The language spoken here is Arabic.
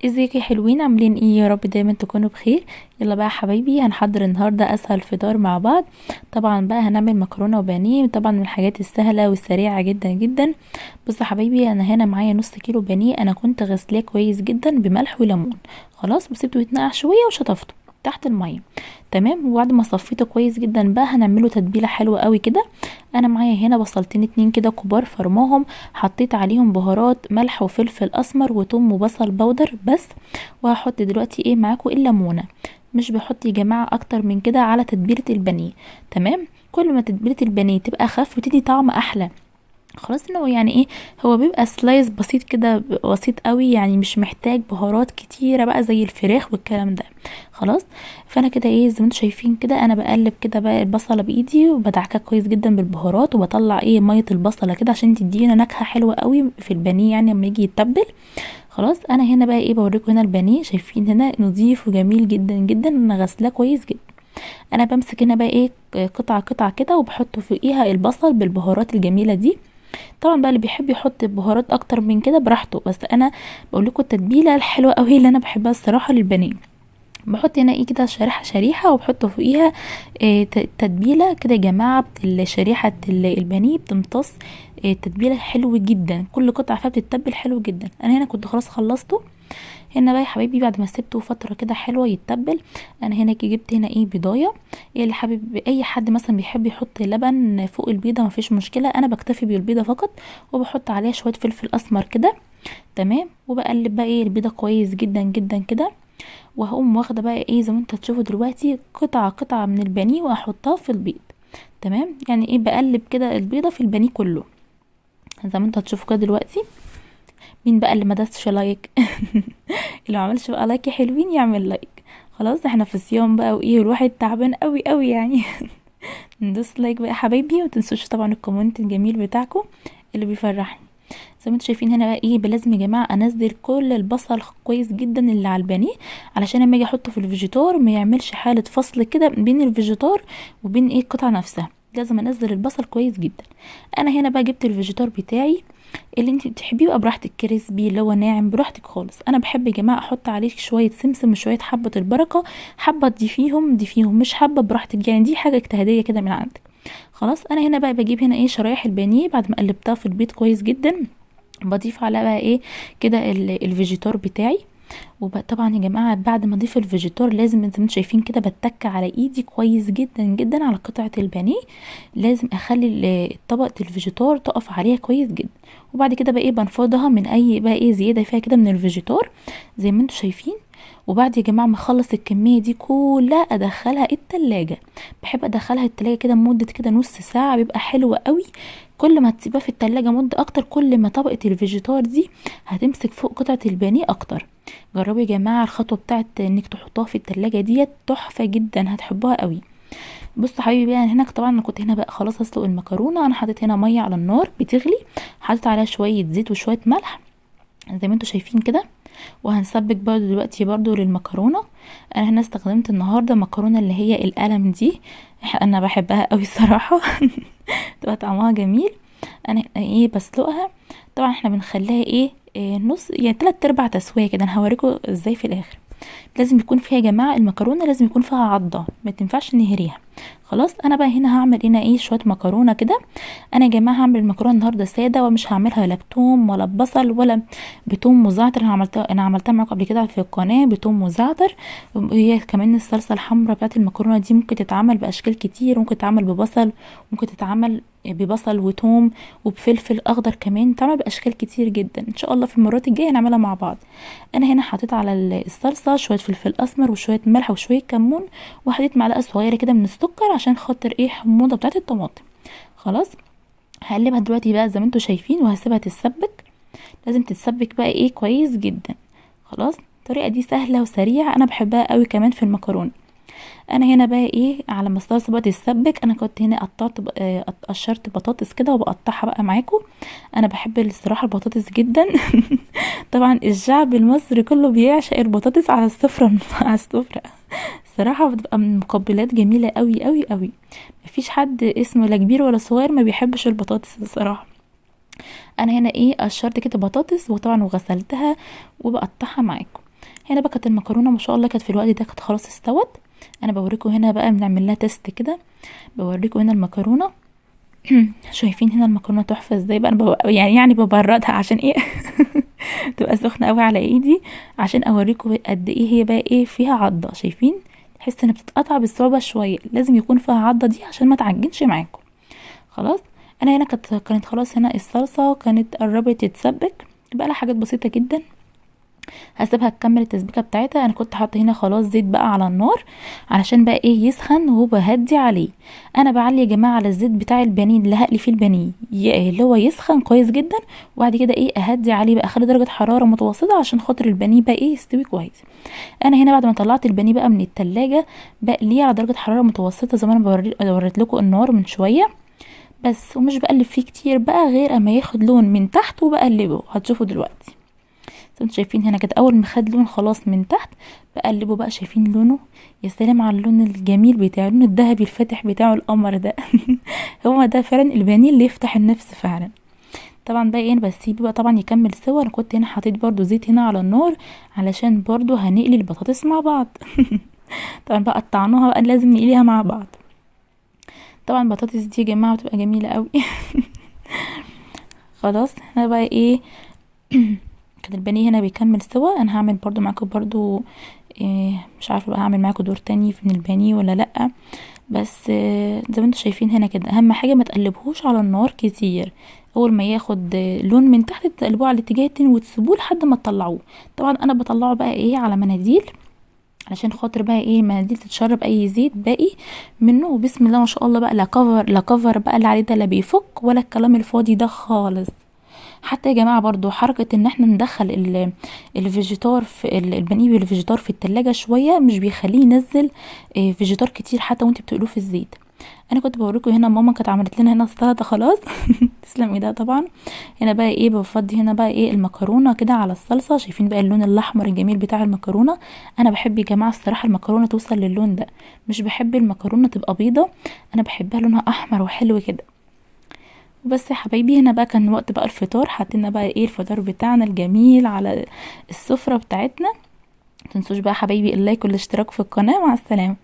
ازيكم يا حلوين؟ عاملين ايه؟ يا رب دايما تكونوا بخير. يلا بقى يا حبايبي، هنحضر النهارده اسهل فطار مع بعض. طبعا بقى هنعمل مكرونه وبانيه، طبعا من الحاجات السهله والسريعه جدا جدا. بصوا يا حبايبي، انا هنا معايا نص كيلو بانيه، انا كنت غسلاه كويس جدا بملح وليمون. خلاص، وسبته يتنقع شويه وشطفته تحت الميه. تمام. وبعد ما صفيته كويس جدا بقى هنعمله تتبيله حلوه قوي كده. انا معايا هنا بصلتين اتنين كده كبار فرماهم، حطيت عليهم بهارات ملح وفلفل اسمر وتوم وبصل بودر بس. وهحط دلوقتي ايه معاكم؟ الليمونه. مش بحط يا جماعه اكتر من كده على تتبيله البانيه. تمام. كل ما تتبيله البانيه تبقى اخف بتدي طعم احلى. خلاص، انه يعني ايه، هو بيبقى سلايز بسيط كده، بسيط قوي يعني، مش محتاج بهارات كتيره بقى زي الفراخ والكلام ده. خلاص. فانا كده ايه زي ما انتم شايفين كده، انا بقلب كده بقى البصله بايدي وبدعكها كويس جدا بالبهارات، وبطلع ايه ميه البصله كده عشان تدينا نكهه حلوه قوي في البانيه يعني لما يجي يتبل. خلاص. انا هنا بقى ايه بوريكم هنا البانيه، شايفين هنا نظيف وجميل جدا جدا، انا غسلاه كويس جدا. انا بمسك هنا بقى ايه قطعه قطعه كده، وبحط فوقيها البصل بالبهارات الجميله دي. طبعا بقى اللي بيحب يحط بهارات اكتر من كده براحته، بس انا بقول لكم التتبيله الحلوه قوي اللي انا بحبها الصراحه للبانيه. بحط هنا ايه كده شريحه شريحه، وبحط فوقيها تتبيله كده يا جماعه، شريحه البانيه بتمتص تتبيله حلو جدا، كل قطعه فيها بتتبل حلو جدا. انا هنا كنت خلاص خلصته. هنا بقى يا حبايبي بعد ما سبته فتره كده حلوه يتبل، انا هنا جبت هنا ايه بيضايه. ايه اللي حابب، اي حد مثلا بيحب يحط لبن فوق البيضه مفيش مشكله، انا بكتفي بالبيضه فقط. وبحط عليها شويه فلفل اسمر كده. تمام. وبقلب بقى ايه البيضه كويس جدا جدا كده. وهقوم واخده بقى ايه زي ما انتوا هتشوفوا دلوقتي قطعه قطعه من البانيه واحطها في البيض. تمام. يعني ايه بقلب كده البيضه في البانيه كله زي ما انتوا هتشوفوا كده دلوقتي. مين بقى اللي ما دسش لايك؟ اللي ما عملش بقى لايك يا حلوين يعمل لايك. خلاص، احنا في صيام بقى وايه، الواحد تعبان قوي قوي يعني. ندوس لايك بقى يا حبايبي، ومتنسوش طبعا الكومنت الجميل بتاعكم اللي بيفرحني. زي ما انتوا شايفين هنا بقى ايه لازم يا جماعه انزل كل البصل كويس جدا اللي على البانيه، علشان لما اجي احطه في الفيجيتار ما يعملش حاله فصل كده بين الفيجيتار وبين ايه القطعه نفسها. لازم انزل البصل كويس جدا. انا هنا بقى جبت الفيجيتار بتاعي اللي انت تحبيه بقى براحتك، كريسبي اللي هو ناعم براحتك خالص. انا بحب يا جماعه احط عليه شويه سمسم وشويه حبه البركه، حبه تضيفيهم مش حبه براحتك يعني، دي حاجه اجتهاديه كده من عندك. خلاص. انا هنا بقى بجيب هنا ايه شرايح البانيه بعد ما قلبتها في البيض كويس جدا، بضيف عليها بقى ايه كده الفيجيتار بتاعي. وطبعا يا جماعه بعد ما اضيف الفيجيتار لازم زي ما انتم شايفين كده بتك على ايدي كويس جدا جدا على قطعه البانيه. لازم اخلي طبقه الفيجيتار تقف عليها كويس جدا. وبعد كده بقى ايه بنفضها من اي بقى ايه زياده فيها كده من الفيجيتار زي ما انتم شايفين. وبعد يا جماعه ما اخلص الكميه دي كلها ادخلها التلاجة. بحب ادخلها التلاجة كده مده كده نص ساعه، بيبقى حلو قوي. كل ما تسيبها في التلاجة مده اكتر كل ما طبقه الفيجيتار دي هتمسك فوق قطعه البانيه اكتر. جربوا يا جماعه الخطوه بتاعت انك تحطوها في التلاجة ديت تحفه جدا، هتحبوها قوي. بصوا حبيبي بقى، هناك طبعا انا كنت هنا بقى خلاص اسلق المكرونه. انا حطيت هنا ميه على النار بتغلي، حطيت عليها شويه زيت وشويه ملح زي ما انتوا شايفين كده. وهنسبك برضو دلوقتي برضو للمكرونه. انا هنا استخدمت النهارده مكرونه اللي هي القلم دي، انا بحبها قوي الصراحه. تبقى طعمها جميل. انا ايه بسلقها. طبعا احنا بنخليها إيه نص يعني 3/4 تسويه كده، انا هوريكم ازاي في الاخر. لازم يكون فيها يا جماعه المكرونه لازم يكون فيها عضه، ما تنفعش نهريها. خلاص. انا بقى هنا هعمل هنا ايه شويه مكرونه كده. انا يا جماعه هعمل المكرونه النهارده ساده، ومش هعملها لا بتوم ولا ببصل ولا بتوم وزعتر. انا عملتها معاكم قبل كده في القناه بتوم وزعتر. وهي كمان الصلصه الحمراء بتاعت المكرونه دي ممكن تتعمل باشكال كتير، ممكن تتعمل ببصل، ممكن تتعمل ببصل وتوم وبفلفل اخضر، كمان تعمل باشكال كتير جدا. ان شاء الله في المرات الجايه نعملها مع بعض. انا هنا حطيت على الصلصه شويه فلفل اسمر وشويه ملح وشويه كمون، وحطيت معلقه صغيره كده من السكر عشان خاطر ايه حموضه بتاعت الطماطم. خلاص. هقلبها دلوقتي بقى زي ما انتوا شايفين وهسيبها تتسبك. لازم تتسبك بقى ايه كويس جدا. خلاص. الطريقه دي سهله وسريعه، انا بحبها قوي كمان في المكرونه. انا هنا بقى ايه على ما الصلصه بقى تتسبك، انا كنت هنا قشرت بطاطس كده وبقطعها بقى معاكم. انا بحب الصراحه البطاطس جدا. طبعا الشعب المصري كله بيعشق البطاطس على السفره. على السفره الصراحه بتبقى من مقبلات جميله قوي قوي قوي. مفيش حد اسمه لا كبير ولا صغير ما بيحبش البطاطس الصراحه. انا هنا ايه قشرت كده بطاطس وطبعا وغسلتها وبقطعها معاكم. هنا بقى كانت المكرونه ما شاء الله كانت في الوقت ده كانت خلاص استوت. انا بوريكم هنا بقى بنعمل لها تيست كده. بوريكم هنا المكرونه. شايفين هنا المكرونه تحفه ازاي بقى. انا يعني ببردها عشان ايه تبقى سخنه قوي على ايدي، عشان اوريكم قد ايه هي بقى ايه فيها عضه. شايفين؟ تحس ان بتتقطع بالصعوبه شويه، لازم يكون فيها عضه دي عشان ما تعجنش معاكم. خلاص. انا هنا كانت خلاص هنا الصلصه كانت قربت تتسبك، بقى لها حاجات بسيطه جدا. هسيبها تكمل التسبيكه بتاعتها. انا كنت حاطه هنا خلاص زيت بقى على النار علشان بقى ايه يسخن، وبهدي عليه. انا بعلي يا جماعه على الزيت بتاع البانيه اللي هقلي فيه البانيه اللي هو يسخن كويس جدا، وبعد كده ايه اهدي عليه بقى، اخلي درجه حراره متوسطه عشان خاطر البانيه بقى ايه يستوي كويس. انا هنا بعد ما طلعت البانيه بقى من التلاجة بقليه على درجه حراره متوسطه زي ما انا وريت لكم النار من شويه بس، ومش بقلب فيه كتير بقى غير اما ياخد لون من تحت وبقلبه. هتشوفوا دلوقتي. انتوا شايفين هنا كده اول ما خد لون خلاص من تحت بقلبه بقى. شايفين لونه؟ يا سلام على اللون الجميل بتاعه، اللون الذهبي الفاتح بتاعه القمر ده هو ده فعلا البانيه اللي يفتح النفس فعلا. طبعا بقى ايه بسيبه بقى طبعا يكمل سوا. انا كنت هنا حطيت برضو زيت هنا على النار علشان برضو هنقلي البطاطس مع بعض طبعا بقى قطعناها بقى لازم نقليها مع بعض. طبعا البطاطس دي يا جماعه بتبقى جميله قوي خلاص. هنا بقى ايه كان البانيه هنا بيكمل سوا. انا هعمل برضو معاكم برضو إيه مش عارفه بقى هعمل معاكم دور تاني من البانيه ولا لا، بس زي ما انتم شايفين هنا كده اهم حاجه ما تقلبوش على النار كتير. اول ما ياخد لون من تحت تقلبوه على الاتجاه التاني وتسيبوه لحد ما تطلعوه. طبعا انا بطلعه بقى ايه على مناديل علشان خاطر بقى ايه مناديل تتشرب اي زيت باقي منه. وبسم الله ما شاء الله بقى لا كفر بقى اللي عليه ده لا بيفك ولا الكلام الفاضي ده خالص. حتى يا جماعه برضو حركه ان احنا ندخل الفيجيتار في البانيه والفيجيتار في التلاجة شويه مش بيخليه ينزل فيجيتار كتير حتى وانت بتقلوه في الزيت. انا كنت بوريكم هنا ماما كانت عملت لنا هنا السلطه خلاص تسلم ايدها طبعا. هنا بقى ايه بفضي هنا بقى ايه المكرونه كده على الصلصه. شايفين بقى اللون الاحمر الجميل بتاع المكرونه. انا بحب يا جماعه الصراحه المكرونه توصل للون ده، مش بحب المكرونه تبقى بيضه، انا بحبها لونها احمر وحلو كده. وبس يا حبايبي هنا بقى كان وقت بقى الفطار. حطينا بقى ايه الفطار بتاعنا الجميل على السفره بتاعتنا. متنسوش بقى حبايبي اللايك والاشتراك في القناه. مع السلامه.